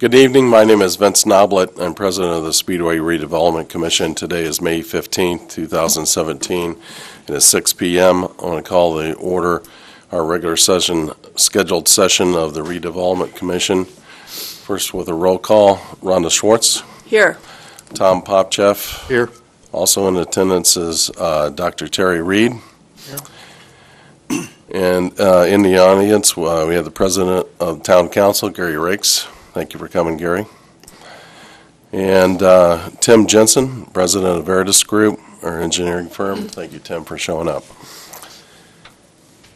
Good evening. My name is Vince Noblet. I'm president of the Speedway Redevelopment Commission. Today is May 15th, 2017. It is 6 p.m. I want to call the order our regular scheduled session of the Redevelopment Commission. First with a roll call, Rhonda Schwartz. Here. Tom Popcheff. Here. Also in attendance is Dr. Terry Reed. Here. And in the audience, we have the president of Town Council, Gary Rakes. Thank you for coming, Gary. And Tim Jensen, president of Veritas Group, our engineering firm. Thank you, Tim, for showing up.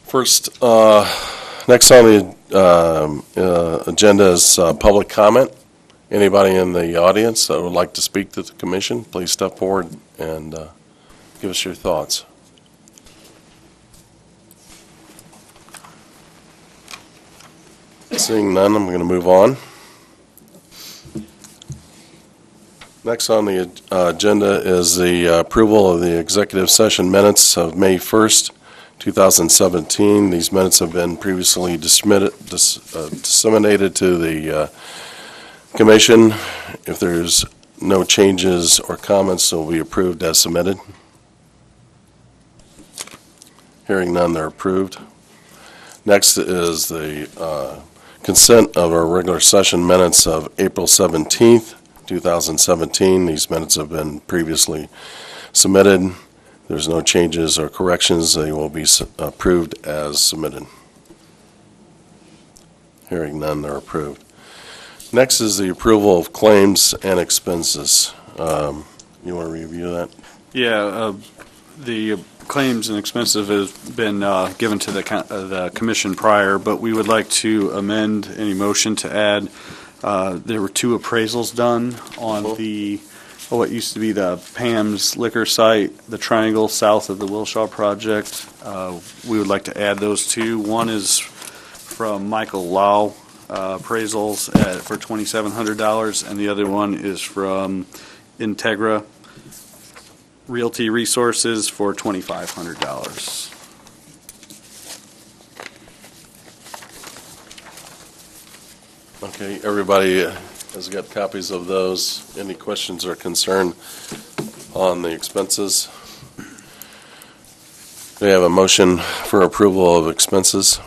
First, next on the agenda is public comment. Anybody in the audience that would like to speak to the commission, please step forward and give us your thoughts. Seeing none, I'm going to move on. Next on the agenda is the approval of the executive session minutes of May 1st, 2017. These minutes have been previously disseminated to the commission. If there's no changes or comments, they'll be approved as submitted. Hearing none, they're approved. Next is the consent of our regular session minutes of April 17th, 2017. These minutes have been previously submitted. There's no changes or corrections. They will be approved as submitted. Hearing none, they're approved. Next is the approval of claims and expenses. You want to review that? Yeah, the claims and expenses have been given to the commission prior, but we would like to amend any motion to add. There were two appraisals done on what used to be the Pam's Liquor site, the triangle south of the Wilshaw project. We would like to add those two. One is from Michael Lau appraisals for $2,700, and the other one is from Integra Realty Resources for $2,500. Okay, everybody has got copies of those. Any questions or concern on the expenses? We have a motion for approval of expenses.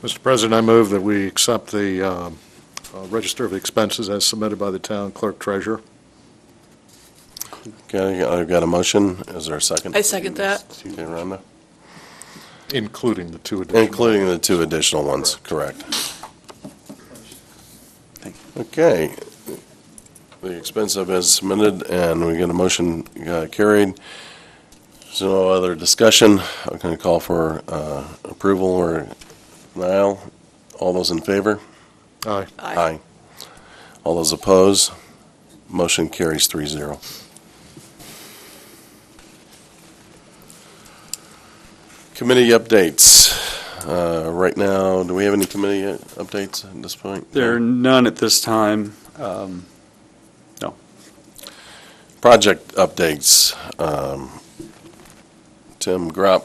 Mr. President, I move that we accept the register of expenses as submitted by the town clerk treasurer. Okay, I've got a motion. Is there a second? I second that. Okay, Rhonda? Including the two additional. Including the two additional ones, correct. Okay. The expense have been submitted, and we get a motion carried. There's no other discussion. I'm going to call for approval or denial. All those in favor? Aye. Aye. All those opposed? Motion carries 3-0. Committee updates. Right now, do we have any committee updates at this point? There are none at this time. No. Project updates. Tim Gropp,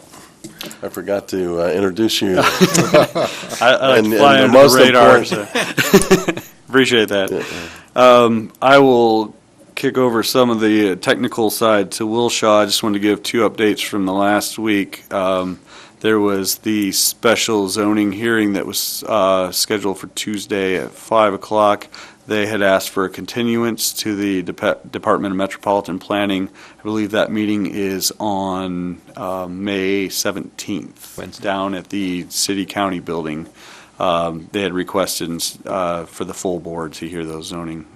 I forgot to introduce you. I like to fly under the radar. So. Appreciate that. I will kick over some of the technical side to Wilshaw. I just wanted to give two updates from the last week. There was the special zoning hearing that was scheduled for Tuesday at 5 o'clock. They had asked for a continuance to the Department of Metropolitan Planning. I believe that meeting is on May 17th. It's down at the City-County building. They had requested for the full board to hear those zoning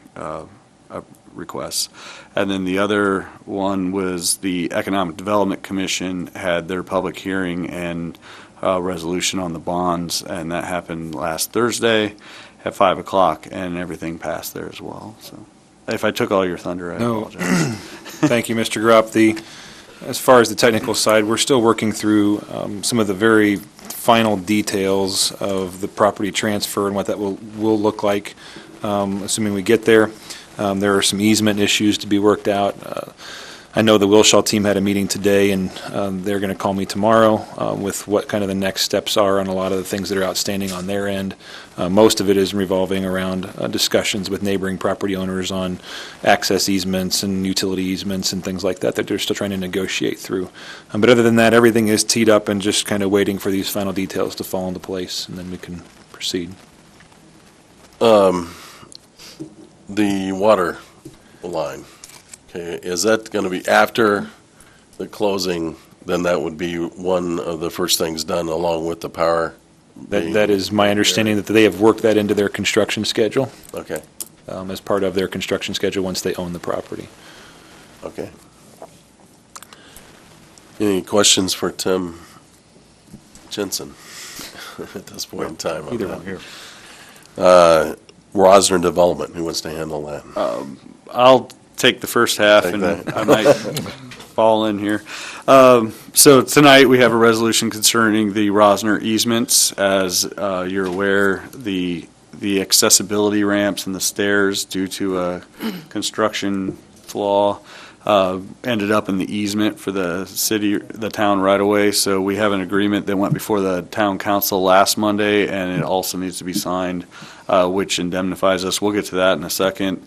requests. And then the other one was the Economic Development Commission had their public hearing and resolution on the bonds, and that happened last Thursday at 5 o'clock, and everything passed there as well. So if I took all your thunder, I apologize. Thank you, Mr. Gropp. As far as the technical side, we're still working through some of the very final details of the property transfer and what that will look like, assuming we get there. There are some easement issues to be worked out. I know the Wilshaw team had a meeting today, and they're going to call me tomorrow with what kind of the next steps are on a lot of the things that are outstanding on their end. Most of it is revolving around discussions with neighboring property owners on access easements and utility easements and things like that that they're still trying to negotiate through. But other than that, everything is teed up and just kind of waiting for these final details to fall into place, and then we can proceed. The water line, okay, is that going to be after the closing? Then that would be one of the first things done along with the power? That is my understanding, that they have worked that into their construction schedule, Okay, as part of their construction schedule once they own the property. okay. Any questions for Tim Jensen at this point in time? on Either that? one here. Rosner Development, who wants to handle that? I'll take the first half, Take and that. I might fall in here. So tonight, we have a resolution concerning the Rosner easements. As you're aware, the accessibility ramps and the stairs, due to a construction flaw, ended up in the easement for the town right away. So we have an agreement that went before the town council last Monday, and it also needs to be signed, which indemnifies us. We'll get to that in a second.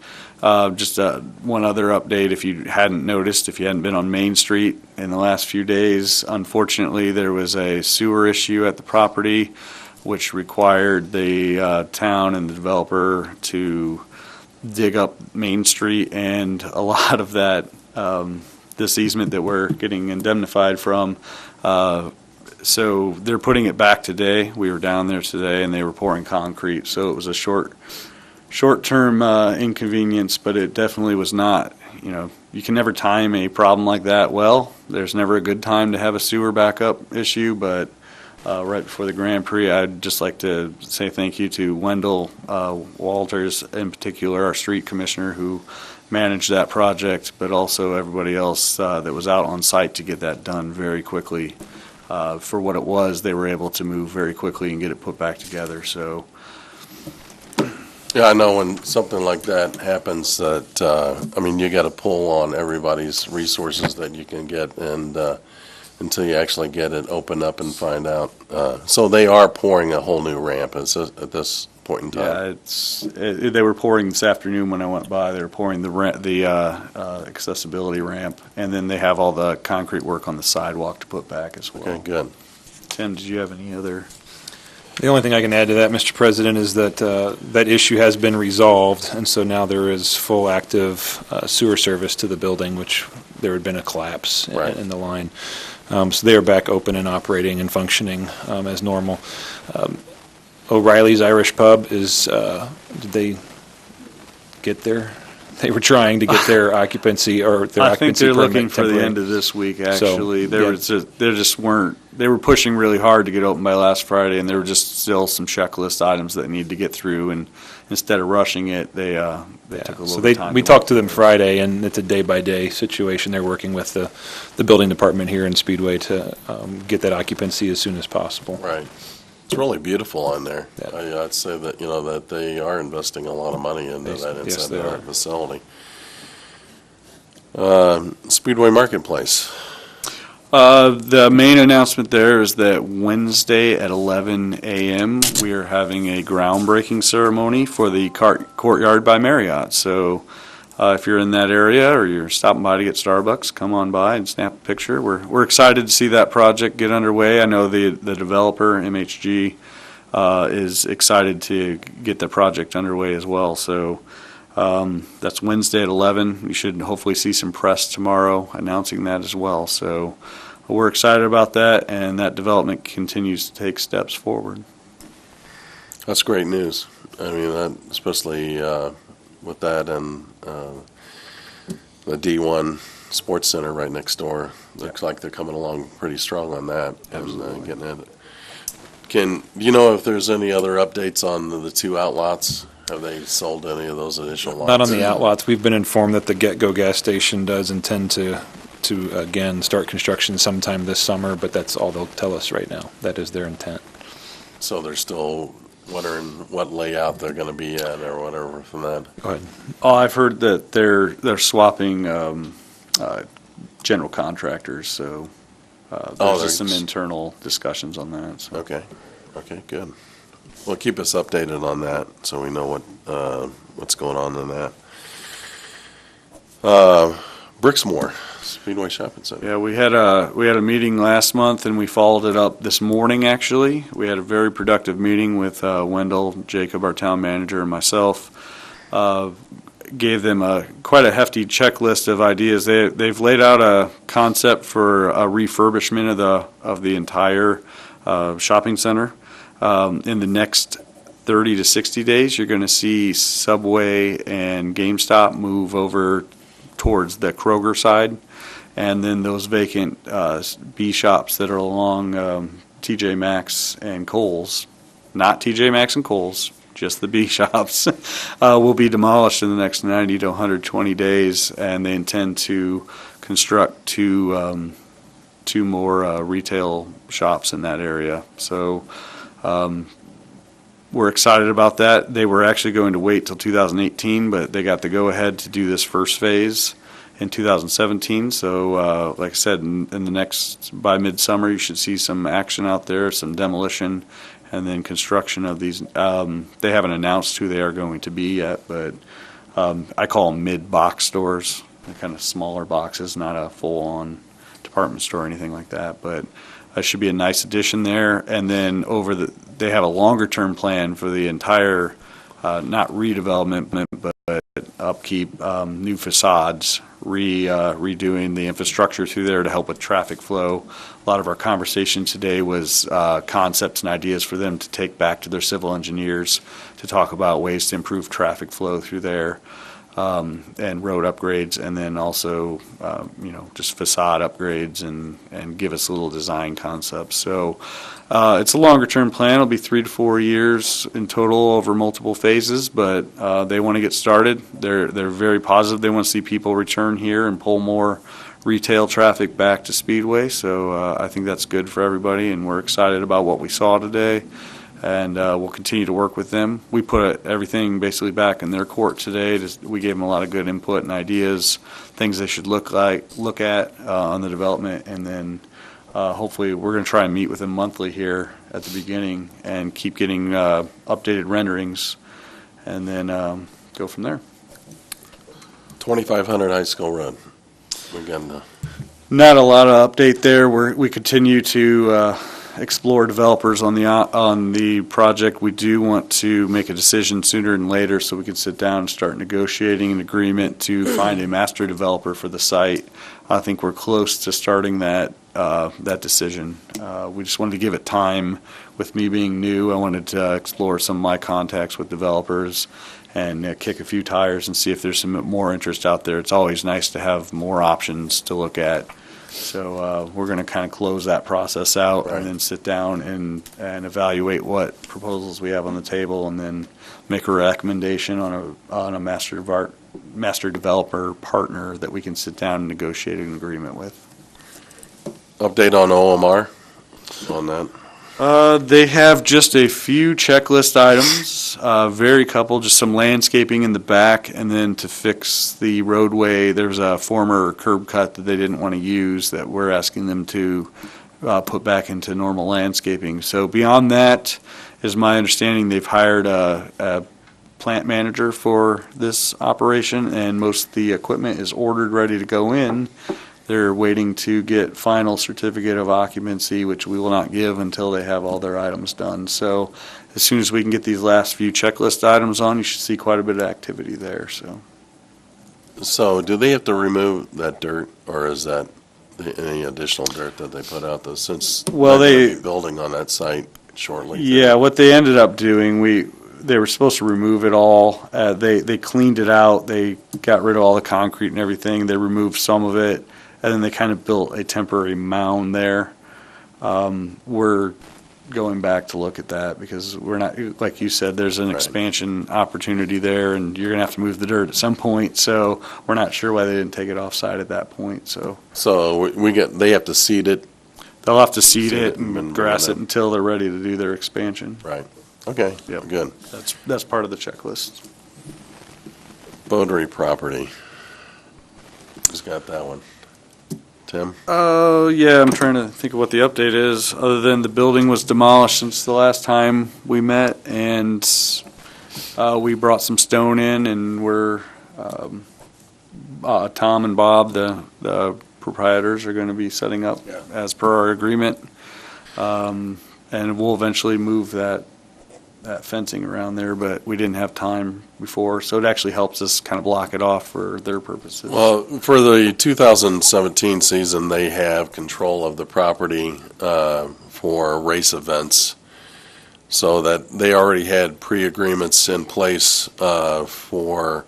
Just one other update, if you hadn't noticed, if you hadn't been on Main Street in the last few days, unfortunately, there was a sewer issue at the property, which required the town and the developer to dig up Main Street, and a lot of that, this easement that we're getting indemnified from. So they're putting it back today. We were down there today, and they were pouring concrete. So it was a short-term inconvenience, but it definitely was not. You can never time a problem like that well. There's never a good time to have a sewer backup issue, but right before the Grand Prix, I'd just like to say thank you to Wendell Walters, in particular, our street commissioner, who managed that project, but also everybody else that was out on site to get that done very quickly. For what it was, they were able to move very quickly and get it put back together. So, Yeah, I know when something like that happens that, you got to pull on everybody's resources that you can get, and until you actually get it open up and find out. So they are pouring a whole new ramp at this point in time. yeah, they were pouring this afternoon when I went by. They were pouring the accessibility ramp, and then they have all the concrete work on the sidewalk to put back as well. Okay, good. Tim, did you have any other? The only thing I can add to that, Mr. President, is that that issue has been resolved, and so now there is full active sewer service to the building, which there had been a collapse Right. in the line. So they are back open and operating and functioning as normal. O'Reilly's Irish Pub is, did they get there? They were trying to get their occupancy or their I think occupancy they're permit looking for the temporary. end of this week, actually. yeah. They were pushing really hard to get open by last Friday, and there were just still some checklist items that need to get through, and instead of rushing it, they took a little So bit of time. we talked to them Friday, and it's a day-by-day situation. They're working with the building department here in Speedway to get that occupancy as soon as possible. Right. It's really beautiful on there. Yeah. I'd say that, that they are investing a lot of money into Yes, that yes, inside they of are. that facility. Speedway Marketplace. The main announcement there is that Wednesday at 11 a.m., we are having a groundbreaking ceremony for the Courtyard by Marriott. So if you're in that area or you're stopping by to get Starbucks, come on by and snap a picture. We're excited to see that project get underway. I know the developer, MHG, is excited to get the project underway as well. So that's Wednesday at 11. You should hopefully see some press tomorrow announcing that as well. So we're excited about that, and that development continues to take steps forward. That's great news. Especially with that and the D1 Sports Center right next door. Looks like they're coming along pretty strong on that. Absolutely. And getting at it. Do you know if there's any other updates on the two outlots? Have they sold any of those additional lots? Not on the outlots. We've been informed that the Get-Go gas station does intend to again start construction sometime this summer, but that's all they'll tell us right now. That is their intent. So they're still wondering what layout they're going to be at or whatever from that. Go ahead. Oh, I've heard that they're swapping general contractors, so there's Oh, just some there's- internal discussions on that. So. Okay, okay, good. Well, keep us updated on that, so we know what's going on in that. Brixmore, Speedway Shopping Center. Yeah, we had a meeting last month, and we followed it up this morning, actually. We had a very productive meeting with Wendell, Jacob, our town manager, and myself. Gave them quite a hefty checklist of ideas. They've laid out a concept for a refurbishment of the entire shopping center. In the next 30 to 60 days, you're going to see Subway and GameStop move over towards the Kroger side, and then those vacant B shops that are along TJ Maxx and Kohl's, not TJ Maxx and Kohl's, just the B shops, will be demolished in the next 90 to 120 days, and they intend to construct two more retail shops in that area. So we're excited about that. They were actually going to wait till 2018, but they got the go-ahead to do this first phase in 2017. So like I said, in the next, by midsummer, you should see some action out there, some demolition, and then construction of these. They haven't announced who they are going to be yet, but I call them mid-box stores. They're kind of smaller boxes, not a full-on department store or anything like that, but that should be a nice addition there. And then they have a longer-term plan for the entire, not redevelopment, but upkeep, new facades, redoing the infrastructure through there to help with traffic flow. A lot of our conversation today was concepts and ideas for them to take back to their civil engineers to talk about ways to improve traffic flow through there, and road upgrades, and then also just facade upgrades and give us a little design concepts. So it's a longer term plan. It'll be 3 to 4 years in total over multiple phases, but they want to get started. They're very positive. They want to see people return here and pull more retail traffic back to Speedway. So I think that's good for everybody, and we're excited about what we saw today. And we'll continue to work with them. We put everything basically back in their court today. We gave them a lot of good input and ideas, things they should look at on the development, and then hopefully we're going to try and meet with them monthly here at the beginning and keep getting updated renderings, and then go from there. 2500 High School Road. Again, Not a lot of update there. We continue to explore developers on the project. We do want to make a decision sooner than later so we can sit down and start negotiating an agreement to find a master developer for the site. I think we're close to starting that decision. We just wanted to give it time. With me being new, I wanted to explore some of my contacts with developers and kick a few tires and see if there's some more interest out there. It's always nice to have more options to look at. So we're going to kind of close that process out, Right. and then sit down and evaluate what proposals we have on the table, and then make a recommendation on a master developer partner that we can sit down and negotiate an agreement with. update on OMR on that. They have just a few checklist items, very couple, just some landscaping in the back, and then to fix the roadway, there's a former curb cut that they didn't want to use that we're asking them to put back into normal landscaping. So beyond that, is my understanding they've hired a plant manager for this operation, and most of the equipment is ordered, ready to go in. They're waiting to get final certificate of occupancy, which we will not give until they have all their items done. So as soon as we can get these last few checklist items on, you should see quite a bit of activity there. So do they have to remove that dirt, or is that any additional dirt that they put out though, since Well, they're gonna they- be building on that site shortly? Yeah, what they ended up doing, they were supposed to remove it all. They cleaned it out. They got rid of all the concrete and everything. They removed some of it, and then they kind of built a temporary mound there. We're going back to look at that because we're not, like you said, there's an Right. expansion opportunity there, and you're going to have to move the dirt at some point. So we're not sure why they didn't take it off-site at that point. So So they have to seed it, they'll have to seed Seed it it and and grass move it it. until they're ready to do their expansion. right? Okay, Yep. good. That's part of the checklist. Boundary property. Who's got that one? Tim? Yeah, I'm trying to think of what the update is, other than the building was demolished since the last time we met, and we brought some stone in, and we're, Tom and Bob, the proprietors, are going to be setting up as per our agreement. And we'll eventually move that fencing around there, but we didn't have time before, so it actually helps us kind of block it off for their purposes. Well, for the 2017 season, they have control of the property for race events, so that they already had pre-agreements in place for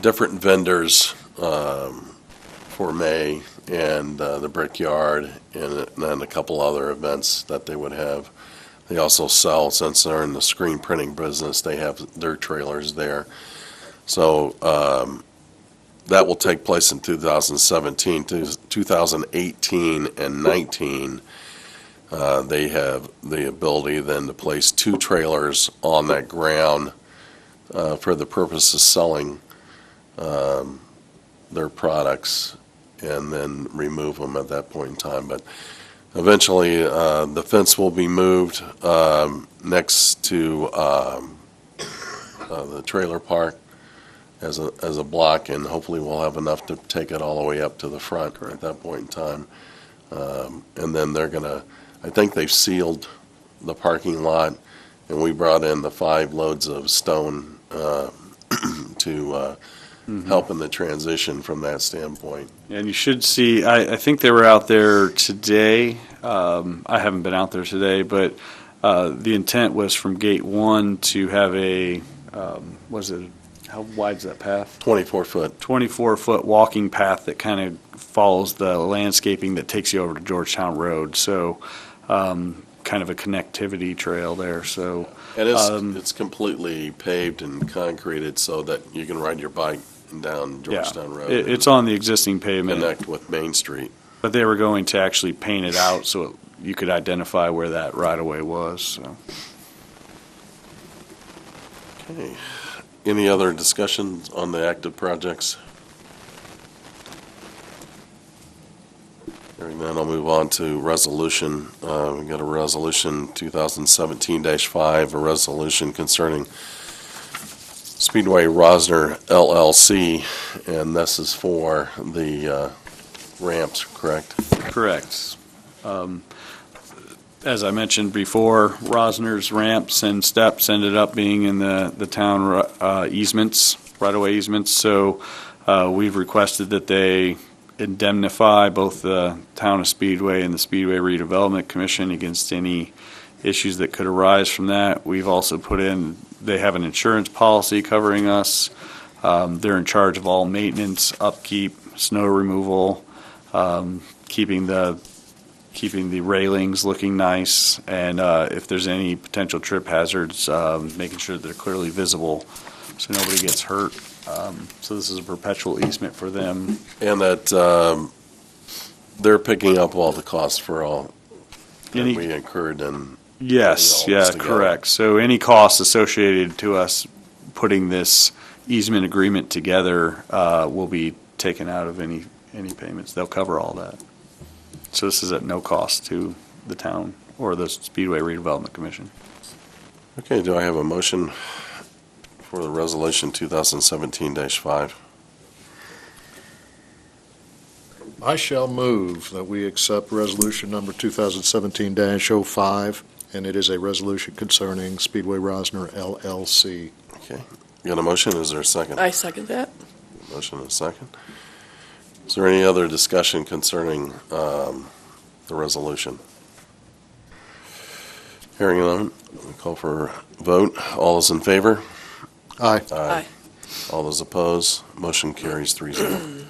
different vendors for May and the Brickyard and then a couple other events that they would have. They also sell, since they're in the screen printing business, they have their trailers there. So that will take place in 2017. 2018 and 19, they have the ability then to place 2 trailers on that ground for the purpose of selling their products and then remove them at that point in time. But eventually, the fence will be moved next to the trailer park as a block, and hopefully we'll have enough to take it all the way up to the front at that point in time. And then they're gonna, I think they've sealed the parking lot, and we brought in the 5 loads of stone to help in the transition from that standpoint. And you should see, I think they were out there today. I haven't been out there today, but the intent was from gate 1 to have a, how wide's that path? 24 foot. 24-foot walking path that kind of follows the landscaping that takes you over to Georgetown Road. So kind of a connectivity trail there. So And it's completely paved and concreted so that you can ride your bike down Georgetown Road. It's on the existing pavement. Connect with Main Street. But they were going to actually paint it out so you could identify where that right-of-way was. So. Okay. Any other discussions on the active projects? Hearing none, I'll move on to resolution. We've got a resolution 2017-5, a resolution concerning Speedway Rosner LLC, and this is for the ramps, correct? Correct. As I mentioned before, Rosner's ramps and steps ended up being in the town easements, right-of-way easements, so we've requested that they indemnify both the town of Speedway and the Speedway Redevelopment Commission against any issues that could arise from that. We've also put in, they have an insurance policy covering us. They're in charge of all maintenance, upkeep, snow removal, keeping the railings looking nice, and if there's any potential trip hazards, making sure that they're clearly visible so nobody gets hurt. So this is a perpetual easement for them. And that they're picking up all the costs for all that we incurred in. Yes, yeah, correct. So any costs associated to us putting this easement agreement together will be taken out of any payments. They'll cover all that. So this is at no cost to the town or the Speedway Redevelopment Commission. Okay, do I have a motion for the resolution 2017-5? I shall move that we accept resolution number 2017-05, and it is a resolution concerning Speedway Rosner LLC. Okay, you got a motion, is there a second? I second that. Motion and a second. Is there any other discussion concerning the resolution? Hearing none, we call for a vote. All those in favor? Aye. Aye. All those opposed? Motion carries 3-0.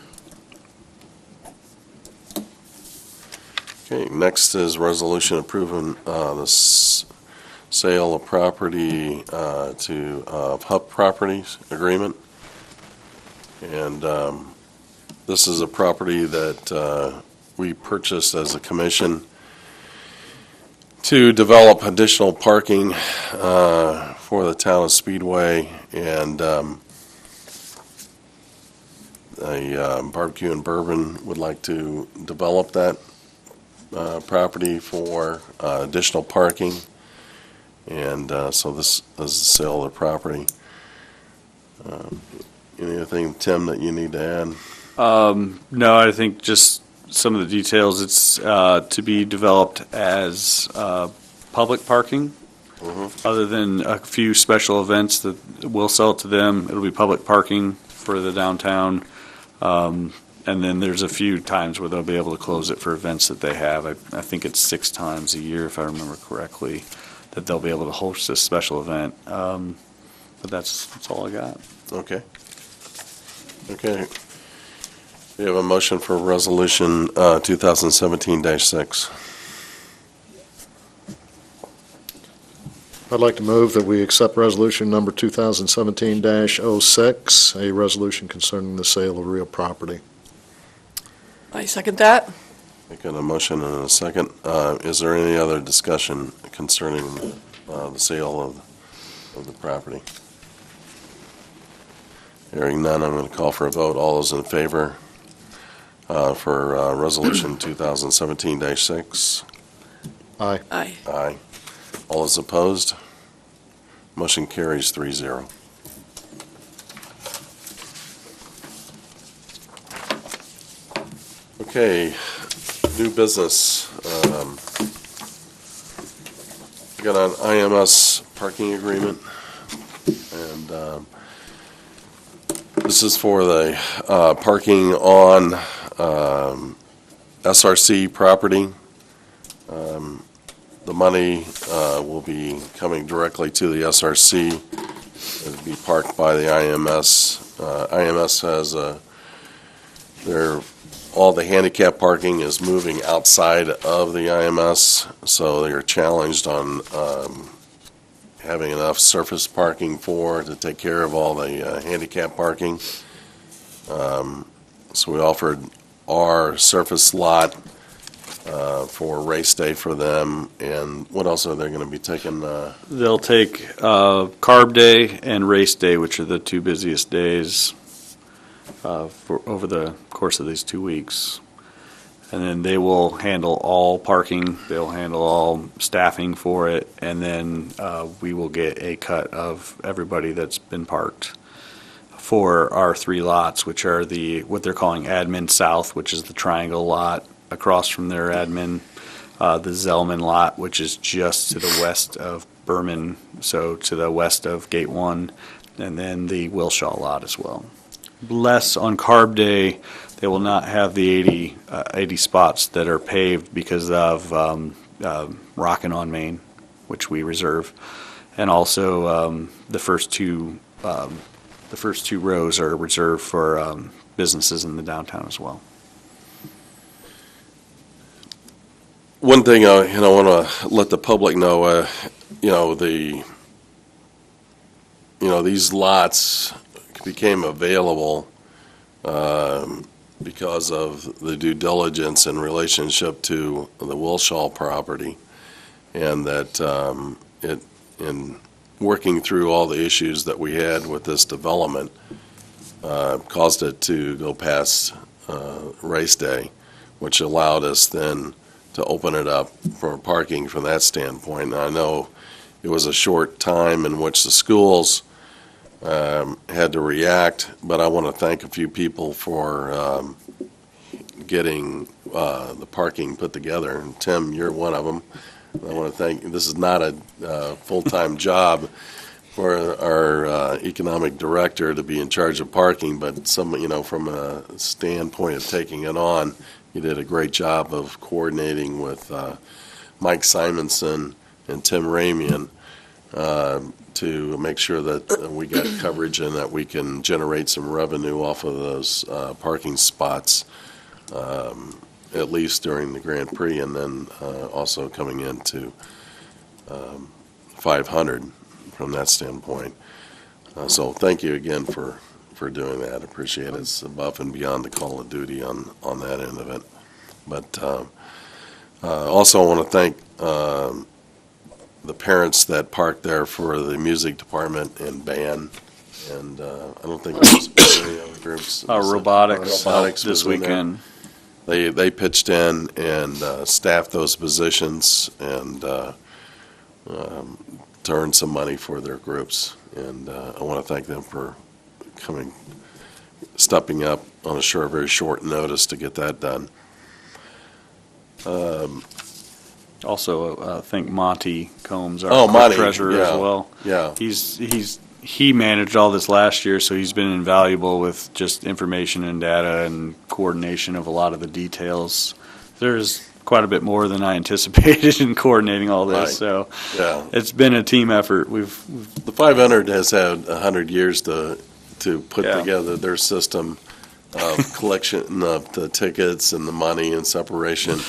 Okay, next is resolution approving the sale of property to HUP Properties Agreement. And this is a property that we purchased as a commission to develop additional parking for the town of Speedway, and a barbecue and bourbon would like to develop that property for additional parking. And so this is the sale of the property. Anything, Tim, that you need to add? No, I think just some of the details. It's to be developed as public parking. Other than a few special events that we'll sell to them, it'll be public parking for the downtown. And then there's a few times where they'll be able to close it for events that they have. I think it's 6 times a year, if I remember correctly, that they'll be able to host this special event. But that's all I got. Okay. Okay. We have a motion for resolution 2017-6. I'd like to move that we accept resolution number 2017-06, a resolution concerning the sale of real property. I second that. I got a motion and a second. Is there any other discussion concerning the sale of the property? Hearing none, I'm going to call for a vote. All those in favor for resolution 2017-6? Aye. Aye. Aye. All those opposed? Motion carries 3-0. Okay, new business. We got an IMS parking agreement, and this is for the parking on SRC property. The money will be coming directly to the SRC. It'll be parked by the IMS. IMS has all the handicap parking is moving outside of the IMS, so they are challenged on having enough surface parking to take care of all the handicap parking. So we offered our surface lot for race day for them. And what else are they going to be taking? They'll take carb day and race day, which are the 2 busiest days for over the course of these 2 weeks. And then they will handle all parking, they'll handle all staffing for it, and then we will get a cut of everybody that's been parked for our 3 lots, which are what they're calling Admin South, which is the triangle lot across from their admin, the Zellman lot, which is just to the west of Berman, so to the west of Gate 1, and then the Wilshaw lot as well. Less on carb day, they will not have the 80 spots that are paved because of Rockin' on Main, which we reserve, and also the first two rows are reserved for businesses in the downtown as well. One thing I want to let the public know, these lots became available because of the due diligence in relationship to the Wilshaw property, and that in working through all the issues that we had with this development caused it to go past race day, which allowed us then to open it up for parking from that standpoint. And I know it was a short time in which the schools had to react, but I want to thank a few people for getting the parking put together. And Tim, you're one of them. I want to thank, this is not a full-time job for our economic director to be in charge of parking, but from a standpoint of taking it on, you did a great job of coordinating with Mike Simonson and Tim Ramian to make sure that we got coverage and that we can generate some revenue off of those parking spots, at least during the Grand Prix, and then also coming into 500 from that standpoint. So thank you again for doing that. Appreciate it. It's above and beyond the call of duty on that end of it. But also I want to thank the parents that parked there for the music department and band. And I don't think there's any other groups. Robotics Robotics this was in there. weekend. They pitched in and staffed those positions and to earn some money for their groups. And I want to thank them for stepping up on a very short notice to get that done. Also, I think Monty Combs, Oh, our Monty, treasurer yeah, as well. yeah. He managed all this last year, so he's been invaluable with just information and data and coordination of a lot of the details. There's quite a bit more than I anticipated in coordinating all this, Right. so Yeah. it's been a team effort. The 500 has had 100 years to put Yeah. together their system of collection of the tickets and the money and separation.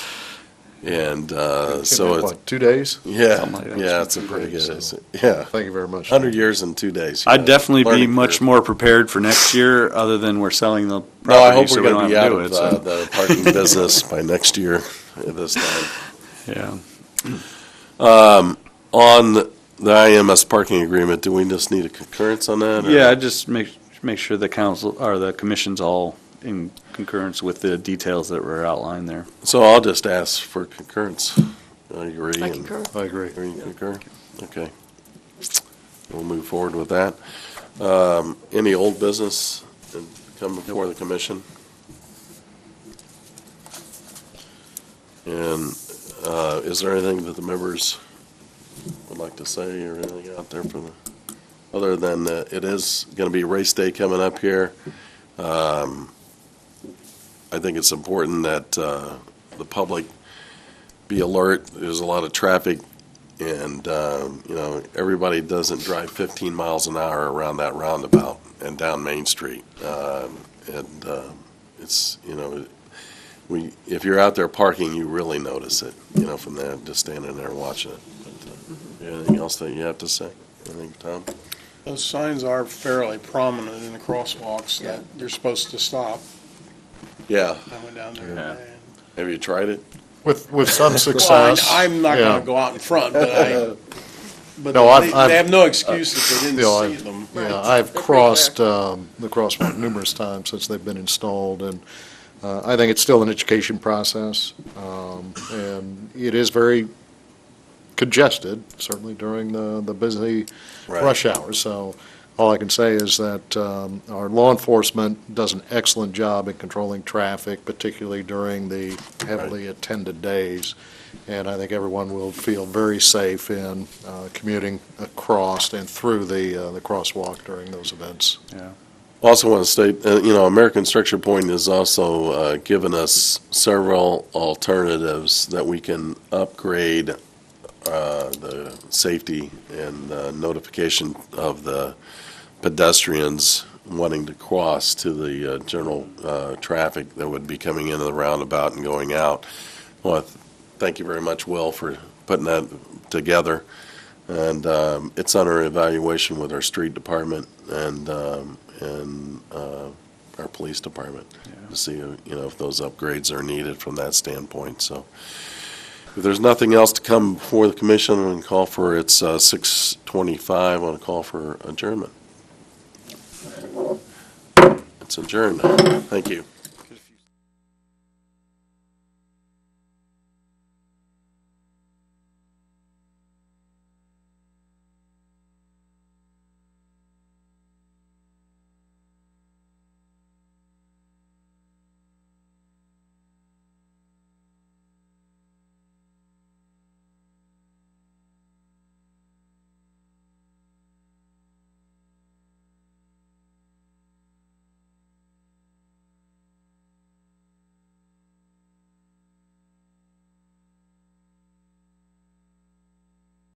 And so it's, What, 2 days? yeah, Something like that. yeah, it's a Two pretty days, good, so- yeah. Thank you very much. 100 years in 2 days. I'd definitely be Learning much curve. more prepared for next year, other than we're selling the No, I property, hope so we're we going don't to be have out to do of it. So, the parking business by next year at this time. yeah. On the IMS parking agreement, do we just need a concurrence on that? or- Yeah, just make sure the council, or the commission's all in concurrence with the details that were outlined there. So I'll just ask for concurrence. I agree. I and- concur. I agree. Agree, concur? Okay. We'll move forward with that. Any old business that come before the commission? And is there anything that the members would like to say or anything out there for the, other than it is going to be race day coming up here? I think it's important that the public be alert. There's a lot of traffic, and everybody doesn't drive 15 miles an hour around that roundabout and down Main Street. It's if you're out there parking, you really notice it. From there, just standing there watching it. But, anything else that you have to say? Anything, Tom? Those signs are fairly prominent in the crosswalks that you're supposed to stop. Yeah. I went down there. Yeah. and- Have you tried it? With some Well, success. I'm not yeah. going to go out in front, but No, I've- they have no excuse if they You know, didn't see them. Yeah, I've crossed the crosswalk numerous times since they've been installed, and I think it's still an education process, and it is very congested, certainly during the busy Right. rush hours. So all I can say is that our law enforcement does an excellent job in controlling traffic, particularly during the heavily attended days. And I think everyone will feel very safe in commuting across and through the crosswalk during those events. Also want to state, American Structure Point has also given us several alternatives that we can upgrade the safety and notification of the pedestrians wanting to cross to the general traffic that would be coming into the roundabout and going out. Well, thank you very much, Will, for putting that together. And it's under evaluation with our street department and our police department to see, if those upgrades are needed from that standpoint. So if there's nothing else to come before the commission, I'm going to call for, it's 6:25, I want to call for adjournment. It's adjourned. Thank you.